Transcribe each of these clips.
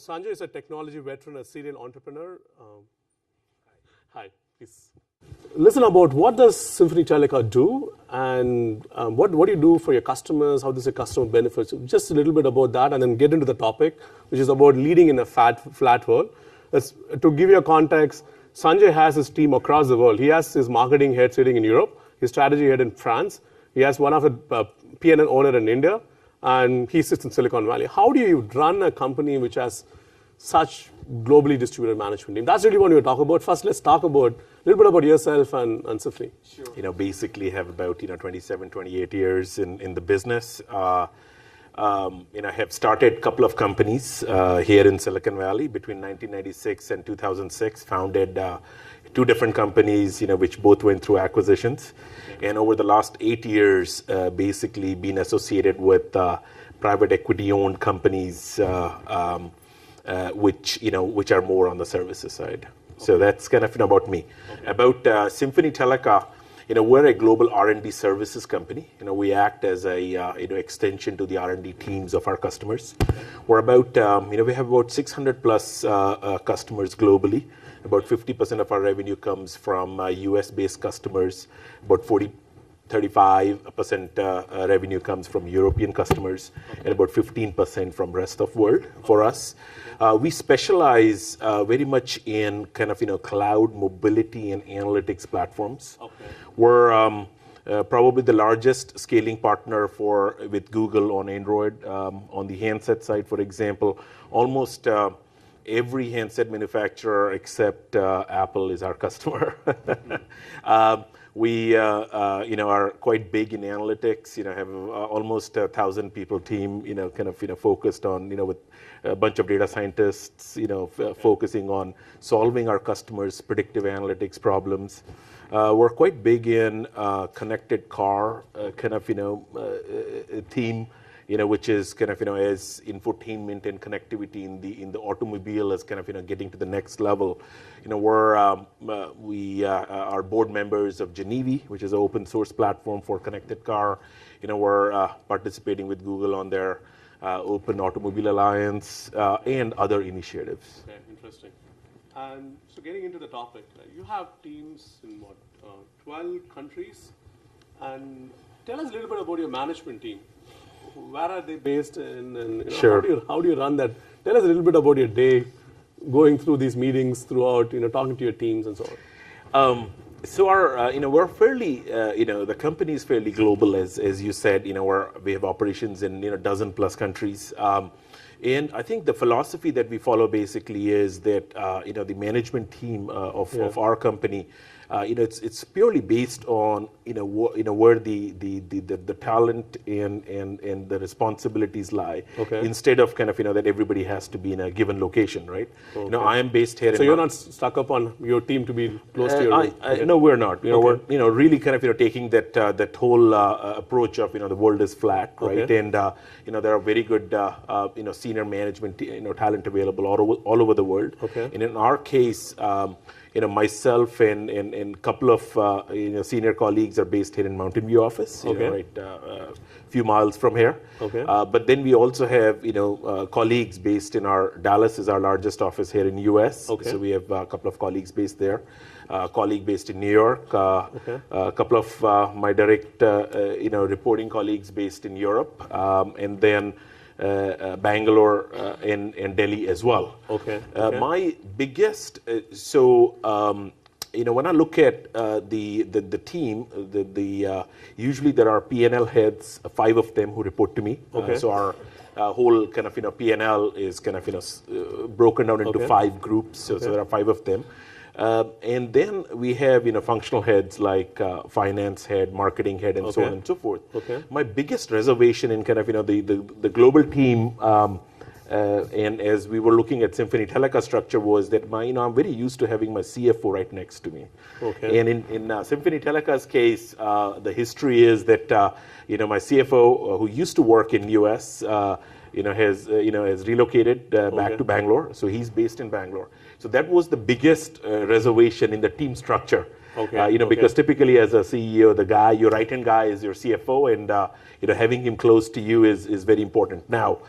Sanjay is a technology veteran, a serial entrepreneur. Hi, please. Listen about what does Symphony Teleca do, and what do you do for your customers? How does your customer benefit? So just a little bit about that, and then get into the topic, which is about leading in a flat world. To give you a context, Sanjay has his team across the world. He has his marketing head sitting in Europe, his strategy head in France. He has one of the P&L owner in India, and he sits in Silicon Valley. How do you run a company which has such globally distributed management team? That's really what we talk about. First, let's talk about a little bit about yourself and Symphony. Sure. Basically have about 27, 28 years in the business. I have started a couple of companies here in Silicon Valley between 1996 and 2006. Founded 2 different companies, which both went through acquisitions. And over the last 8 years, basically been associated with private equity-owned companies, which are more on the services side. Okay. So that's kind of about me. Okay. About Symphony Teleca, we're a global R&D services company. We act as a extension to the R&D teams of our customers. Okay. We're about we have about 600 plus customers globally. About 50% of our revenue comes from US-based customers. About 35% revenue comes from European customers, okay, and about 15% from rest of world for us. We specialize very much in kind of cloud mobility and analytics platforms. Okay. We're probably the largest scaling partner with Google on Android. On the handset side, for example, almost every handset manufacturer except Apple is our customer. We are quite big in analytics. Have almost 1,000 people team. Focused on with a bunch of data scientists. Focusing on solving our customers' predictive analytics problems. We're quite big in connected car team. Which is as infotainment and connectivity in the automobile is getting to the next level. We are board members of Genevi, which is an open source platform for connected car. We're participating with Google on their Open Automobile Alliance and other initiatives. Okay, interesting. And so getting into the topic, you have teams in 12 countries, and tell us a little bit about your management team. Where are they based in? Sure. How do you run that? Tell us a little bit about your day, going through these meetings throughout, talking to your teams and so on. So our, we're fairly, the company is fairly global, as you said. We have operations in dozen plus countries. And I think the philosophy that we follow basically is that the management team of our company, it's purely based on where the talent and the responsibilities lie. Okay. Instead of that everybody has to be in a given location, right? Okay. I am based here. So you're not stuck up on your team to be close to your. No, we're not. Okay. We're really taking that whole approach of the world is flat, right? Okay. And there are very good senior management talent available all over the world. Okay. And in our case, myself and a couple of senior colleagues are based here in Mountain View office, right a few miles from here. Okay. But then we also have colleagues based in Dallas is our largest office here in US. Okay. So we have a couple of colleagues based there. Colleague based in New York. Okay. A couple of my direct reporting colleagues based in Europe, and then Bangalore and Delhi as well. Okay. Okay. My biggest when I look at the team, usually there are P&L heads, 5 of them who report to me. Okay. So our whole P&L is broken down into 5 groups. So there are 5 of them. And then we have functional heads like finance head, marketing head, and so on and so forth. Okay. My biggest reservation in the global team, and as we were looking at Symphony Teleca structure, was that I'm very used to having my CFO right next to me. Okay. And in Symphony Teleca's case, the history is that my CFO, who used to work in US, has relocated back to Bangalore, so he's based in Bangalore. So that was the biggest reservation in the team structure. Okay. Because typically as a CEO, your right-hand guy is your CFO, and having him close to you is very important. Now,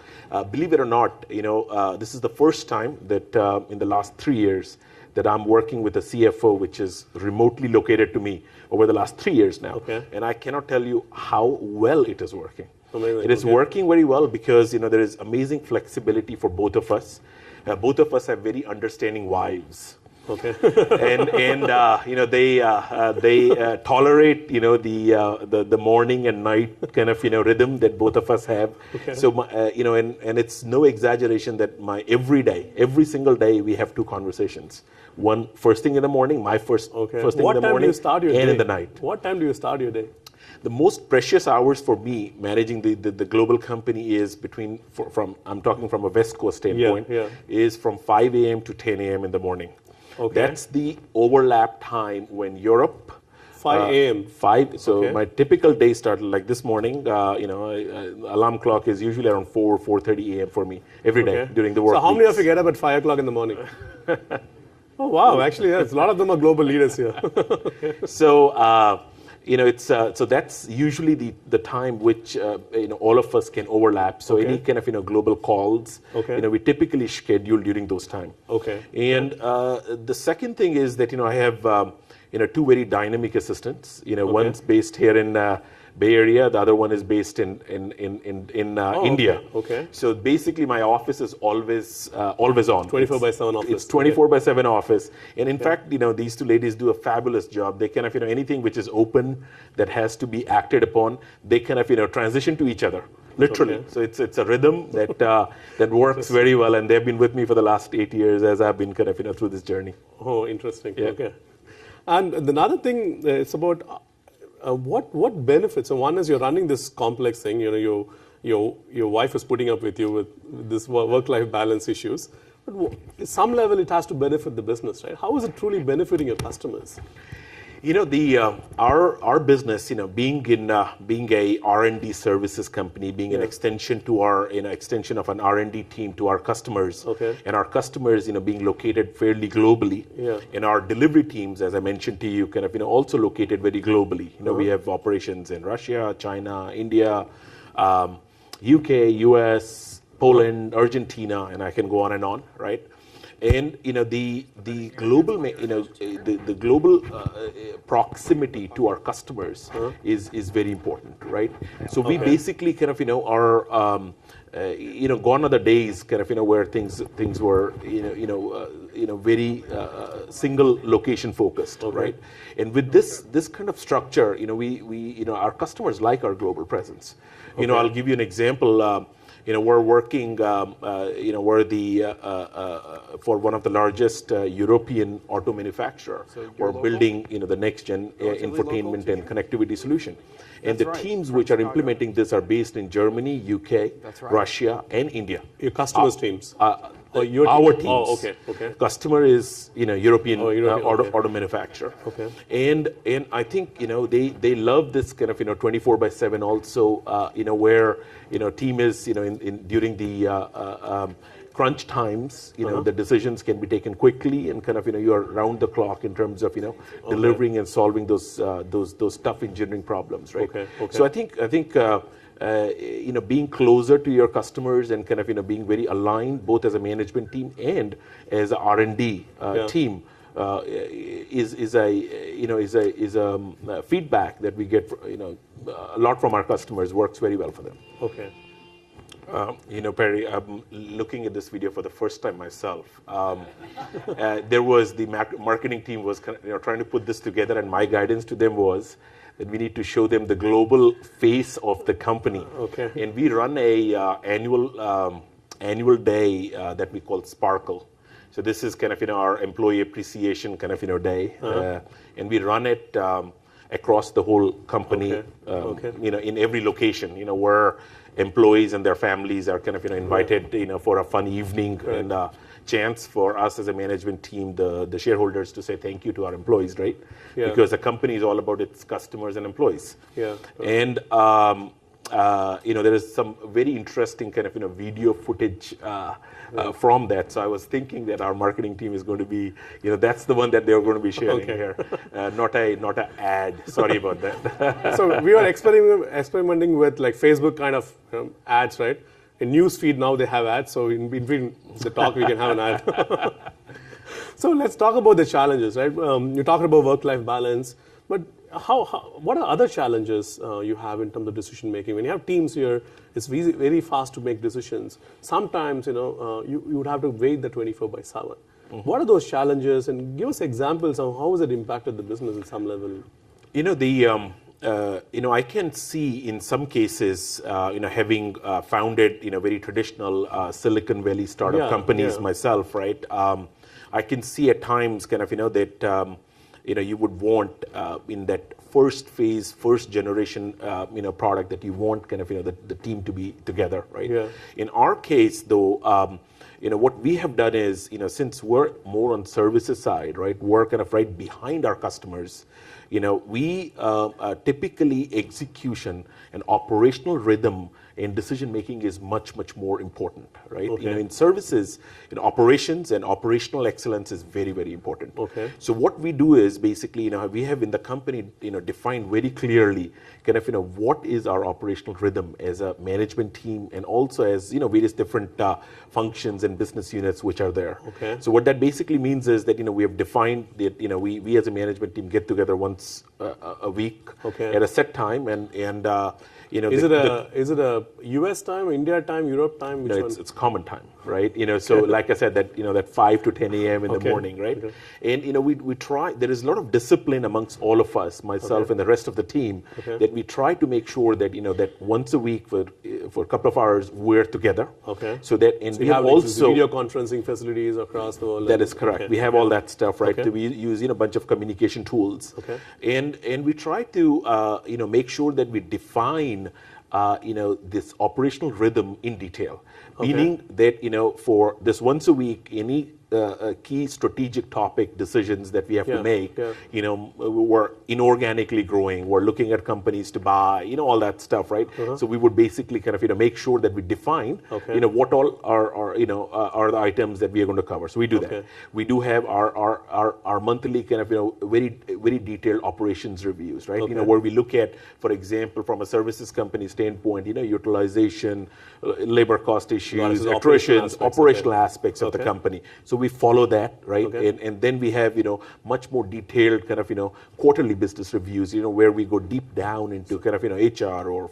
believe it or not, this is the first time that in the last 3 years that I'm working with a CFO which is remotely located to me over the last 3 years now. Okay. And I cannot tell you how well it is working. Amazing. It is working very well because there is amazing flexibility for both of us. Both of us have very understanding wives. Okay. and they tolerate the morning and night kind of rhythm that both of us have. Okay. So and it's no exaggeration that every single day we have 2 conversations. One first thing in the morning, first thing in the morning, What time do you start your day? And in the night. What time do you start your day? The most precious hours for me managing the global company is I'm talking from a West Coast standpoint, is from 5 a.m. to 10 a.m. in the morning. Okay. That's the overlap time when Europe. 5 a.m. 5. So my typical day started like this morning. Alarm clock is usually around 4:30 a.m. for me every day during the work. So how many of you get up at 5 o'clock in the morning? Oh wow! Actually, yes, a lot of them are global leaders here. So. It's so that's usually the time which all of us can overlap. So any kind of global calls, we typically schedule during those time. Okay. And the second thing is that I have 2 very dynamic assistants. One's based here in Bay Area. The other one is based in India. Okay. So basically, my office is always on. 24/7 office. It's 24/7 office, and in fact, these 2 ladies do a fabulous job. They kind of anything which is open that has to be acted upon, they kind of transition to each other. Literally. So it's a rhythm that works very well, and they've been with me for the last 8 years as I've been kind of through this journey. Oh, interesting. Yeah. Okay. And another thing, it's about what benefits. So one is you're running this complex thing. Your wife is putting up with you with this work-life balance issues. But at some level, it has to benefit the business, right? How is it truly benefiting your customers? Our business, being a R&D services company, being an extension to our extension of an R&D team to our customers, and our customers, being located fairly globally, and our delivery teams, as I mentioned to you, kind of also located very globally. We have operations in Russia, China, India, UK, US, Poland, Argentina, and I can go on, right? And the global the global proximity to our customers is very important, right? So we basically kind of are gone are the days kind of where things were very single location focused, right? And with this kind of structure, we our customers like our global presence. I'll give you an example. We're working, we're for one of the largest European auto manufacturer. So we're building, the next gen infotainment and connectivity solution. And the teams which are implementing this are based in Germany, UK, Russia, and India. Your customers' teams? Our teams. Oh, okay. Customer is European auto manufacturer. Okay. And I think they love this kind of 24/7 also where team is during the crunch times the decisions can be taken quickly and kind of you are round the clock in terms of delivering and solving those tough engineering problems, right? Okay. So I think being closer to your customers and kind of being very aligned both as a management team and as a R&D team is a feedback that we get a lot from our customers, works very well for them. Okay. Perry, I'm looking at this video for the first time myself. There was the marketing team was trying to put this together, and my guidance to them was that we need to show them the global face of the company. Okay. And we run a annual day that we call Sparkle. So this is kind of our employee appreciation kind of day, and we run it across the whole company. In every location, where employees and their families are kind of invited for a fun evening and a chance for us as a management team, the shareholders, to say thank you to our employees, right? Because the company is all about its customers and employees. And there is some very interesting kind of video footage from that. So I was thinking that our marketing team is going to be, that's the one that they're going to be sharing here, not a ad. Sorry about that. So we are experimenting with like Facebook kind of ads, right? In newsfeed now they have ads. So in between the talk we can have an ad. So let's talk about the challenges, right? You're talking about work-life balance, but what are other challenges you have in terms of decision making? When you have teams here, it's very fast to make decisions. Sometimes, you would have to wait the 24/7. Mm-hmm. What are those challenges? And give us examples of how has it impacted the business at some level? I can see in some cases, having founded, very traditional Silicon Valley startup companies myself, right? I can see at times kind of, that, you would want in that first phase, first generation, product that you want kind of, the team to be together, right? Yeah. In our case, though, what we have done is, since we're more on services side, right, we're kind of right behind our customers, we typically execution and operational rhythm and decision making is much, much more important, right? Okay. In services, operations and operational excellence is very, very important. Okay. So what we do is basically, we have in the company, defined very clearly kind of, what is our operational rhythm as a management team and also as, various different functions and business units which are there. Okay. So what that basically means is that, we have defined that, we as a management team get together once a week at a set time and is it a US time, India time, Europe time? Which one? It's common time, right? So like I said, that 5 to 10 a.m. in the morning, right? Okay. And we try. There is a lot of discipline amongst all of us, myself and the rest of the team, that we try to make sure that that once a week for a couple of hours we're together. Okay. So that we have also video conferencing facilities across the world. That is correct. Okay. We have all that stuff, right? Okay. We use a bunch of communication tools. Okay. And we try to make sure that we define this operational rhythm in detail, meaning that for this once a week, any key strategic topic decisions that we have to make, we're inorganically growing, we're looking at companies to buy, all that stuff, right? So we would basically kind of make sure that we define what all are the items that we are going to cover. So we do that. We do have our monthly kind of very, very detailed operations reviews, right? Where we look at, for example, from a services company standpoint, utilization, labor cost issues, attritions, operational aspects of the company. So we follow that, right? And then we have, much more detailed kind of, quarterly business reviews, where we go deep down into kind of, HR or,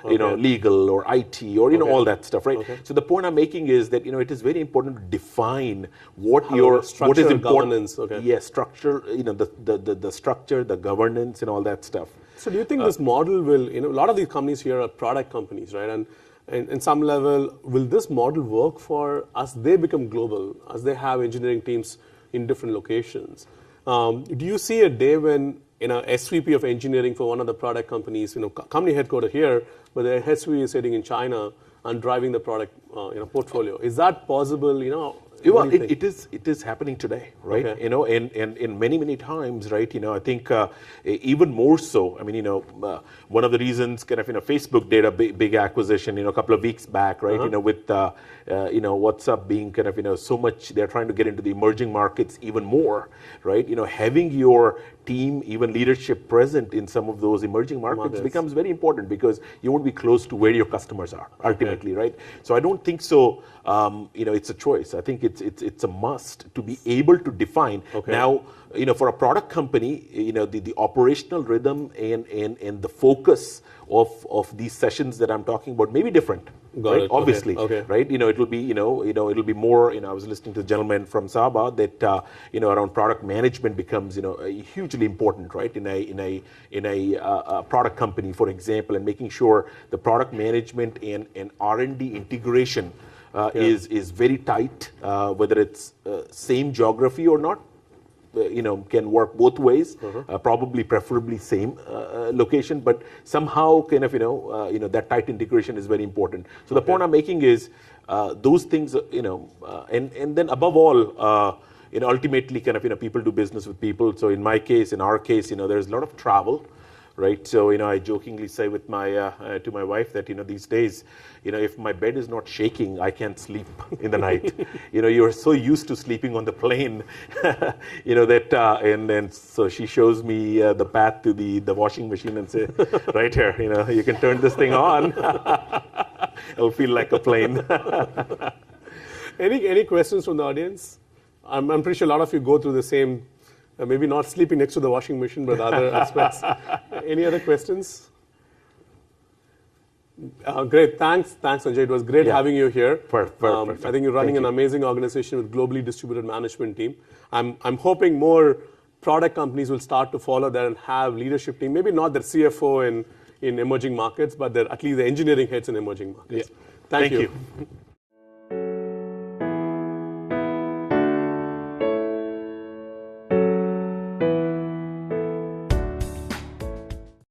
legal or IT or, all that stuff, right? So the point I'm making is that, it is very important to define what is important. Governance, Yes, structure, the structure, the governance and all that stuff. So do you think this model will, a lot of these companies here are product companies, right? And in some level, will this model work for as they become global, as they have engineering teams in different locations? Do you see a day when SVP of engineering for one of the product companies, company headquartered here, but the SVP is sitting in China and driving the product portfolio? Is that possible? Well, it is happening today, right? And many times, right? I think even more so. I mean, one of the reasons kind of Facebook did a big acquisition, a couple of weeks back, right? With WhatsApp being kind of so much, they're trying to get into the emerging markets even more, right? Having your team, even leadership present in some of those emerging markets becomes very important because you want to be close to where your customers are ultimately, right? So I don't think so. It's a choice. I think it's a must to be able to define. Now, for a product company, the operational rhythm and the focus of these sessions that I'm talking about may be different. Right? Obviously, right? It'll be, it'll be more. I was listening to the gentleman from Sabah that around product management becomes, hugely important, right? In a product company, for example, and making sure the product management and R&D integration is very tight, whether it's same geography or not. Can work both ways, probably preferably same location, but somehow kind of, that tight integration is very important. So the point I'm making is those things, and then above all, ultimately kind of, people do business with people. So in our case, there's a lot of travel, right? So, I jokingly say with my to my wife that, these days, if my bed is not shaking, I can't sleep in the night. You're so used to sleeping on the plane, that, and then so she shows me the path to the washing machine and say, right here, you can turn this thing on. It'll feel like a plane. Any questions from the audience? I'm pretty sure a lot of you go through the same, maybe not sleeping next to the washing machine, but other aspects. Any other questions? Great, thanks Sanjay. It was great having you here. Perfect. I think you're running an amazing organization with globally distributed management team. I'm hoping more product companies will start to follow that and have leadership team. Maybe not their CFO in emerging markets, but at least the engineering heads in emerging markets. Yeah. Thank you. You.